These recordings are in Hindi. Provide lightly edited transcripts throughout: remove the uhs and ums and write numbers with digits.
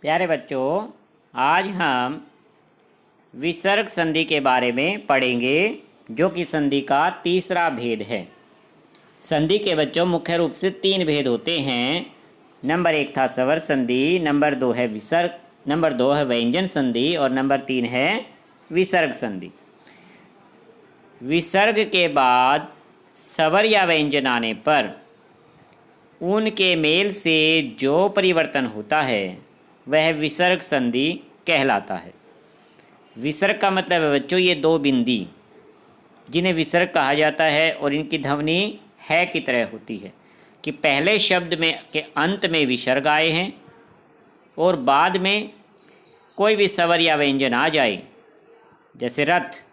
प्यारे बच्चों, आज हम विसर्ग संधि के बारे में पढ़ेंगे, जो कि संधि का तीसरा भेद है। संधि के बच्चों मुख्य रूप से 3 भेद होते हैं। नंबर 1 था स्वर संधि, नंबर 2 है विसर्ग, नंबर 2 है व्यंजन संधि और नंबर 3 है विसर्ग संधि। विसर्ग के बाद स्वर या व्यंजन आने पर उनके मेल से जो परिवर्तन होता है वह विसर्ग संधि कहलाता है। विसर्ग का मतलब है बच्चों ये 2 बिंदी जिन्हें विसर्ग कहा जाता है और इनकी ध्वनि है की तरह होती है कि पहले शब्द में के अंत में विसर्ग आए हैं और बाद में कोई भी स्वर या व्यंजन आ जाए। जैसे रथ,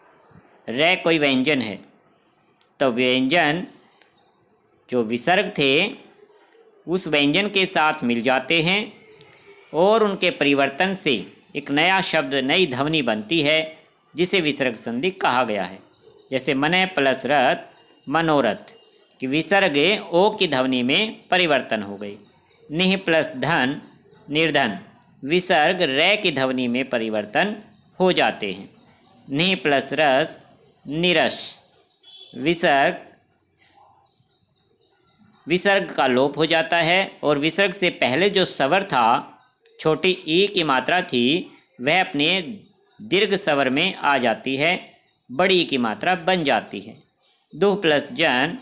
रे कोई व्यंजन है तो व्यंजन जो विसर्ग थे उस व्यंजन के साथ मिल जाते हैं और उनके परिवर्तन से एक नया शब्द, नई ध्वनि बनती है जिसे विसर्ग संधि कहा गया है। जैसे मने प्लस रथ, मनोरथ कि विसर्ग ओ की ध्वनि में परिवर्तन हो गई। निह प्लस धन, निर्धन विसर्ग रे की ध्वनि में परिवर्तन हो जाते हैं। निह प्लस रस, निरस विसर्ग का लोप हो जाता है और विसर्ग से पहले जो स्वर था, छोटी ई की मात्रा थी, वह अपने दीर्घ स्वर में आ जाती है, बड़ी ई की मात्रा बन जाती है। दुह प्लस जन,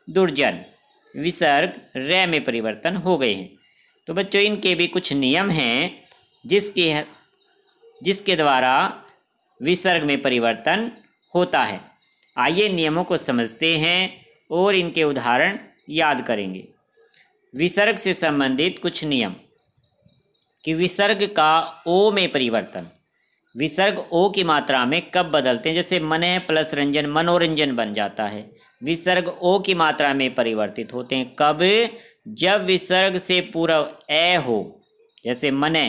दुर्जन विसर्ग रे में परिवर्तन हो गए हैं। तो बच्चों इनके भी कुछ नियम हैं जिसके द्वारा विसर्ग में परिवर्तन होता है। आइए नियमों को समझते हैं और इनके उदाहरण याद करेंगे। विसर्ग से संबंधित कुछ नियम कि विसर्ग का ओ में परिवर्तन, विसर्ग ओ की मात्रा में कब बदलते हैं। जैसे मने प्लस रंजन मनोरंजन बन जाता है, विसर्ग ओ की मात्रा में परिवर्तित होते हैं कब? जब विसर्ग से पूर्व ए हो। जैसे मने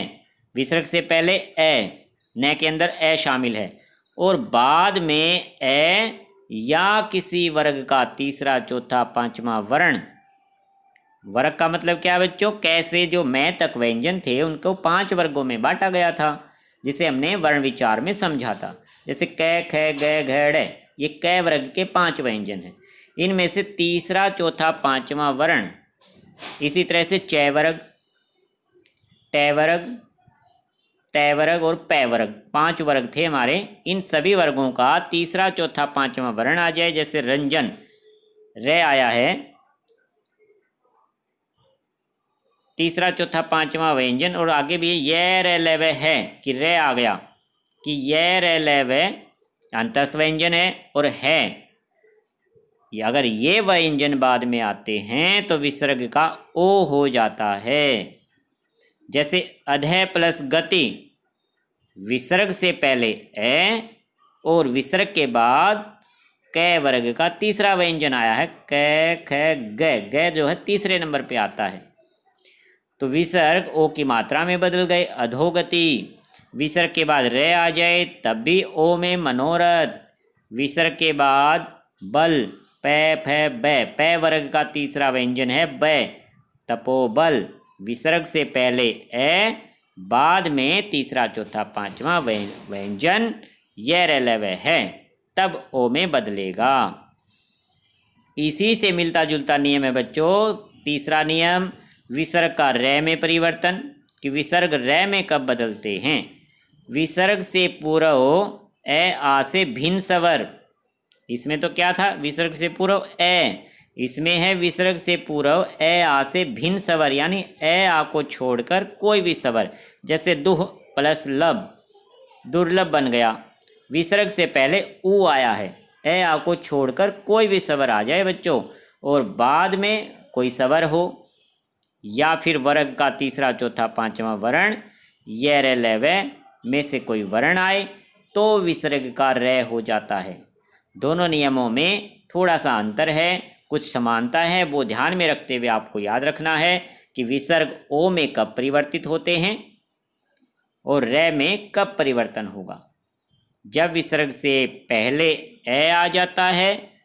विसर्ग से पहले ए, न के अंदर ए शामिल है और बाद में ए या किसी वर्ग का तीसरा, चौथा, पांचवा वर्ण। वर्ग का मतलब क्या बच्चों? कैसे जो मैं तक व्यंजन थे उनको 5 वर्गों में बांटा गया था, जिसे हमने वर्ण विचार में समझा था। जैसे कै, ख, ग, घ, ड़, ये कै वर्ग के 5 व्यंजन हैं। इनमें से तीसरा, चौथा, पांचवा वर्ण, इसी तरह से चै वर्ग, टै वर्ग, तय वर्ग और पै वर्ग, 5 वर्ग थे हमारे। इन सभी वर्गों का तीसरा, चौथा, पांचवा वर्ण आ जाए। जैसे रंजन रे आया है, तीसरा, चौथा, पांचवा व्यंजन, और आगे भी ये रे लेवे है कि रे आ गया कि ये रे लेवे अंतस व्यंजन है और है। अगर ये व्यंजन बाद में आते हैं तो विसर्ग का ओ हो जाता है। जैसे अधे प्लस गति, विसर्ग से पहले ए और विसर्ग के बाद कै वर्ग का तीसरा व्यंजन आया है, कै, ख, ग जो है तीसरे नंबर पे आता है, तो विसर्ग ओ की मात्रा में बदल गए। अधोगति, विसर्ग के बाद रे आ जाए तब भी ओ में मनोरथ। विसर्ग के बाद बल, पै, फै, बै, पै वर्ग का तीसरा व्यंजन है बै, तपोबल विसर्ग से पहले ए, बाद में तीसरा, चौथा, पांचवा व्यंजन ये रेलेवे है, तब ओ में बदलेगा। इसी से मिलता जुलता नियम है बच्चों तीसरा नियम, विसर्ग का रे में परिवर्तन कि विसर्ग रे में कब बदलते हैं। विसर्ग से पूर्व ए आ से भिन्न स्वर, इसमें तो क्या था? विसर्ग से पूर्व ए, इसमें है विसर्ग से पूर्व ए आ से भिन्न स्वर, यानी ए आ को छोड़कर कोई भी स्वर। जैसे दुह प्लस लब, दुर्लभ बन गया। विसर्ग से पहले ऊ आया है, ए आ को छोड़कर कोई भी स्वर आ जाए बच्चों, और बाद में कोई स्वर हो या फिर वर्ग का तीसरा, चौथा, पांचवा वर्ण ये रे लेवे में से कोई वर्ण आए तो विसर्ग का रे हो जाता है। दोनों नियमों में थोड़ा सा अंतर है, कुछ समानता है, वो ध्यान में रखते हुए आपको याद रखना है कि विसर्ग ओ में कब परिवर्तित होते हैं और रे में कब परिवर्तन होगा। जब विसर्ग से पहले ए आ जाता है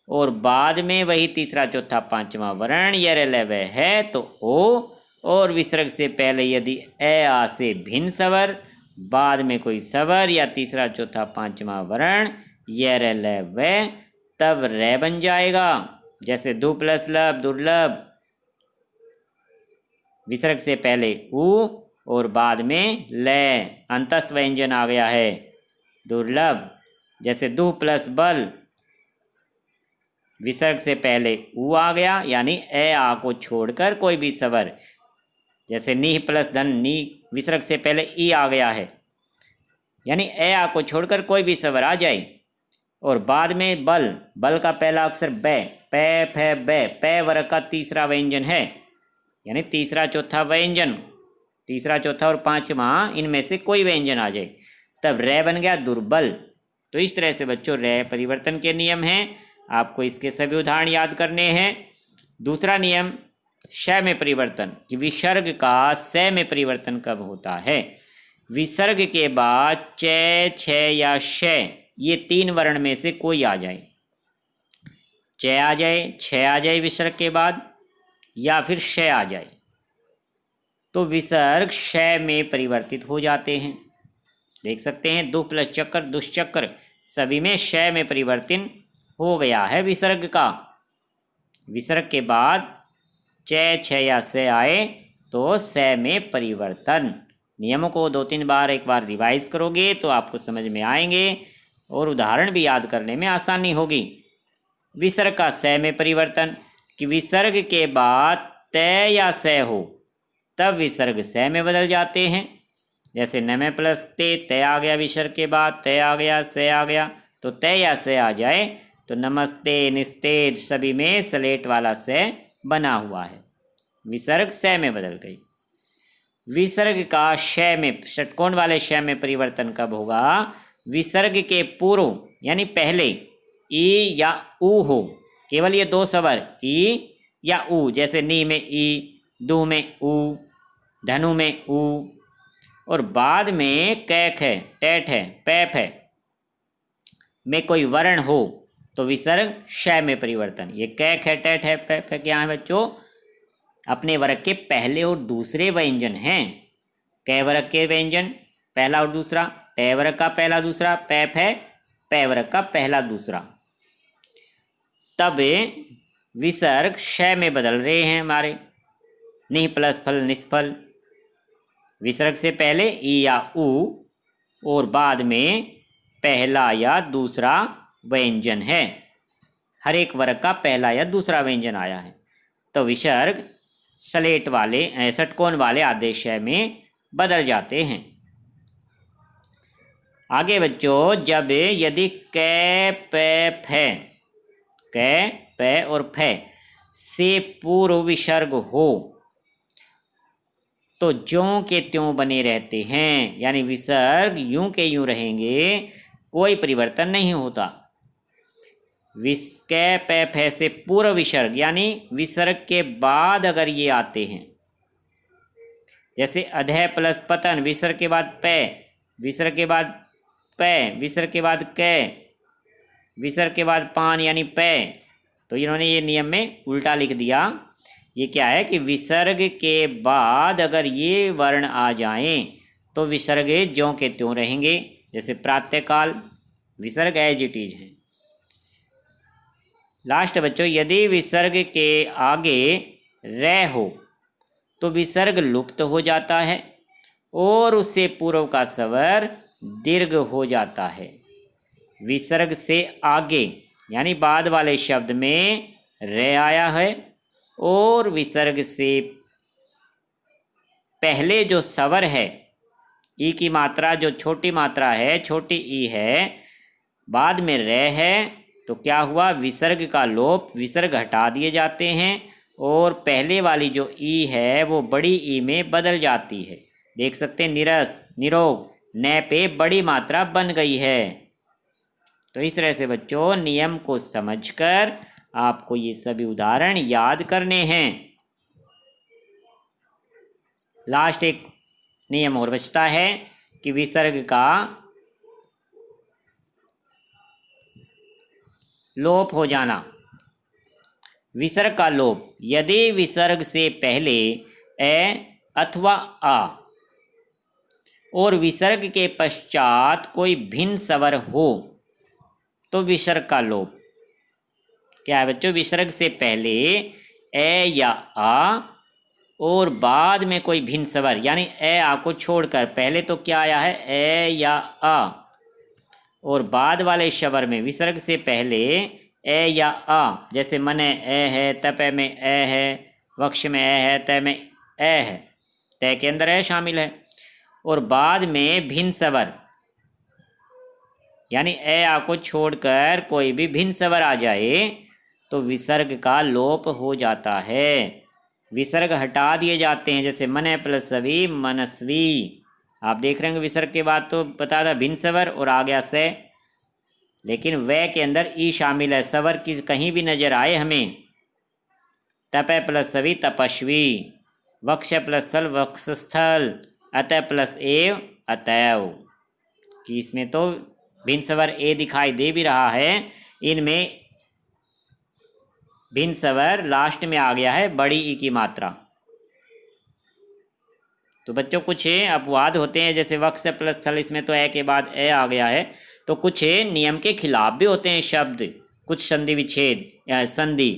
और बाद में वही तीसरा, चौथा, पांचवा वर्ण ये रे लेवे है तो ओ, और विसर्ग से पहले यदि ए आ से भिन्न स्वर, बाद में कोई स्वर या तीसरा चौथा पांचवा वर्ण य र ल व, तब रे बन जाएगा। जैसे दु प्लस लब दुर्लभ, विसर्ग से पहले उ और बाद में ल, अंतस्थ व्यंजन आ गया है दुर्लभ। जैसे दु प्लस बल, विसर्ग से पहले उ आ गया, यानी ए आ को छोड़कर कोई भी स्वर। जैसे निह प्लस धन, नी विसर्ग से पहले ई आ गया है, यानी ए आ को छोड़कर कोई भी स्वर आ जाए। और बाद में बल, बल का पहला अक्षर बै, पै फै बै, पै वर्ग का तीसरा व्यंजन है, यानी तीसरा चौथा व्यंजन, तीसरा चौथा और पांचवा इनमें से कोई व्यंजन आ जाए, तब रे बन गया दुर्बल। तो इस तरह से बच्चों रे परिवर्तन के नियम हैं, आपको इसके सभी उदाहरण याद करने हैं। दूसरा नियम श में परिवर्तन, कि विसर्ग का स में परिवर्तन कब होता है। विसर्ग के बाद च, छ या श, ये तीन वर्ण में से कोई आ जाए, च आ जाए, छ आ जाए विसर्ग के बाद, या फिर श आ जाए, तो विसर्ग श में परिवर्तित हो जाते हैं। देख सकते हैं दु प्लस चक्र दुष्चक्र, सभी में श में परिवर्तन हो गया है विसर्ग का। विसर्ग के बाद च, छ या स आए तो स में परिवर्तन। नियमों को 2-3 बार एक बार रिवाइज करोगे तो आपको समझ में आएंगे और उदाहरण भी याद करने में आसानी होगी। विसर्ग का स में परिवर्तन, कि विसर्ग के बाद त या स हो तब विसर्ग स में बदल जाते हैं। जैसे नमे प्लस ते आ गया, विसर्ग के बाद त आ गया, स आ गया, तो त या स आ जाए तो नमस्ते निस्ते सभी में स्लेट वाला स बना हुआ है, विसर्ग स में बदल गई। विसर्ग का श में, षटकोण वाले श में परिवर्तन कब होगा। विसर्ग के पूर्व यानी पहले ई या उ हो, केवल ये दो स्वर ई या उ, जैसे नी में ई, दु में उ, धनु में उ, और बाद में कैख है, टैठ है, पैफ है में कोई वर्ण हो तो विसर्ग श में परिवर्तन। ये कैख है, टैठ है, पैफ है, क्या है बच्चों, अपने वर्ग के पहले और दूसरे व्यंजन हैं। कै वर्ग के व्यंजन पहला और दूसरा, टै वर्ग का पहला दूसरा, पैफ है पै वर्ग का पहला दूसरा, तब विसर्ग श में बदल रहे हैं हमारे। निह प्लस फल निष्फल, विसर्ग से पहले ई या उ और बाद में पहला या दूसरा व्यंजन है, हर एक वर्ग का पहला या दूसरा व्यंजन आया है, तो विसर्ग स्लेट वाले षटकोण वाले आदेश में बदल जाते हैं। आगे बच्चों, जब यदि कै पै फै, कै पै और फै से पूर्व विसर्ग हो तो ज्यों के त्यों बने रहते हैं, यानी विसर्ग यूं के यूं रहेंगे, कोई परिवर्तन नहीं होता। कै पै फै से पूर्व विसर्ग यानी विसर्ग के बाद अगर ये आते हैं, जैसे अधय प्लस पतन, विसर्ग के बाद पै, विसर्ग के बाद पै, विसर्ग के बाद कै, विसर्ग के बाद पान यानी पै, तो इन्होंने ये नियम में उल्टा लिख दिया। ये क्या है कि विसर्ग के बाद अगर ये वर्ण आ जाएं तो विसर्ग ज्यों के त्यों रहेंगे। जैसे प्रातःकाल, विसर्ग एज इट इज है। लास्ट बच्चों, यदि विसर्ग के आगे रै हो तो विसर्ग लुप्त हो जाता है और उससे पूर्व का स्वर दीर्घ हो जाता है। विसर्ग से आगे यानी बाद वाले शब्द में रे आया है और विसर्ग से पहले जो स्वर है, ई की मात्रा जो छोटी मात्रा है, छोटी ई है, बाद में रे है, तो क्या हुआ, विसर्ग का लोप, विसर्ग हटा दिए जाते हैं और पहले वाली जो ई है वो बड़ी ई में बदल जाती है। देख सकते हैं निरस, निरोग, न पे बड़ी मात्रा बन गई है। तो इस तरह से बच्चों नियम को समझकर आपको ये सभी उदाहरण याद करने हैं। लास्ट एक नियम और बचता है कि विसर्ग का लोप हो जाना। विसर्ग का लोप, यदि विसर्ग से पहले ए अथवा आ और विसर्ग के पश्चात कोई भिन्न स्वर हो तो विसर्ग का लोप। क्या है बच्चों? विसर्ग से पहले ए या आ और बाद में कोई भिन्न स्वर, यानी ए आ को छोड़कर पहले तो क्या आया है? ए या आ, और बाद वाले स्वर में विसर्ग से पहले ए या आ, जैसे मने ए है, तपे में ए है, वक्ष में ए है, तय में ए है, तय के अंदर ए शामिल है, और बाद में भिन्न स्वर यानी ए आ को छोड़कर कोई भी भिन्न स्वर आ जाए तो विसर्ग का लोप हो जाता है। विसर्ग हटा दिए जाते हैं, जैसे मने प्लस सवी मनस्वी। आप देख रहे होंगे विसर्ग के बाद तो पता था भिन्न स्वर और आ गया से, लेकिन वे के अंदर ई शामिल है। स्वर की कहीं भी नजर आए हमें, तपे प्लस सवी तपस्वी, वक्ष प्लस स्थल वक्षस्थल, अतः प्लस एव अतैव, कि इसमें तो भिन्न स्वर ए दिखाई दे भी रहा है, इनमें भिन्न स्वर लास्ट में आ गया है बड़ी ई की मात्रा। तो बच्चों कुछ अपवाद होते हैं, जैसे वक्ष प्लस स्थल, इसमें तो ए के बाद ए आ गया है, तो कुछ नियम के खिलाफ भी होते हैं शब्द, कुछ संधि विच्छेद या संधि,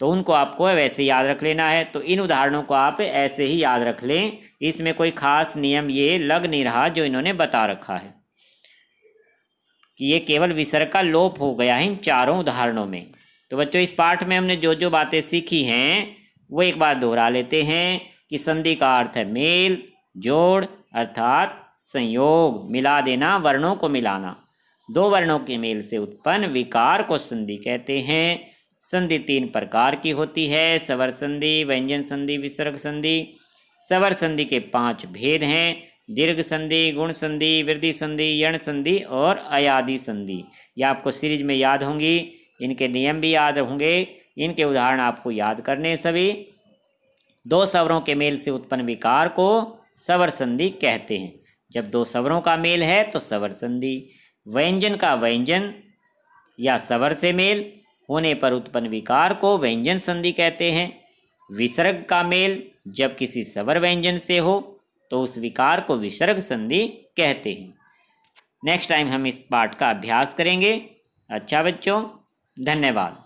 तो उनको आपको वैसे याद रख लेना है। तो इन उदाहरणों को आप ऐसे ही याद रख लें, इसमें कोई खास नियम ये लग नहीं रहा जो इन्होंने बता रखा है, कि ये केवल विसर्ग का लोप हो गया है इन चारों उदाहरणों में। तो बच्चों इस पाठ में हमने जो जो बातें सीखी हैं वो एक बार दोहरा लेते हैं, कि संधि का अर्थ है मेल जोड़ अर्थात संयोग, मिला देना, वर्णों को मिलाना। दो वर्णों के मेल से उत्पन्न विकार को संधि कहते हैं। संधि 3 प्रकार की होती है, स्वर संधि, व्यंजन संधि, विसर्ग संधि। स्वर संधि के 5 भेद हैं, दीर्घ संधि, गुण संधि, वृद्धि संधि, यण संधि और अयादि संधि। ये आपको सीरीज में याद होंगी, इनके नियम भी याद होंगे, इनके उदाहरण आपको याद करने सभी। 2 स्वरों के मेल से उत्पन्न विकार को स्वर संधि कहते हैं। जब 2 स्वरों का मेल है तो स्वर संधि। व्यंजन का व्यंजन या स्वर से मेल होने पर उत्पन्न विकार को व्यंजन संधि कहते हैं। विसर्ग का मेल जब किसी स्वर व्यंजन से हो तो उस विकार को विसर्ग संधि कहते हैं। नेक्स्ट टाइम हम इस पाठ का अभ्यास करेंगे। अच्छा बच्चों, धन्यवाद।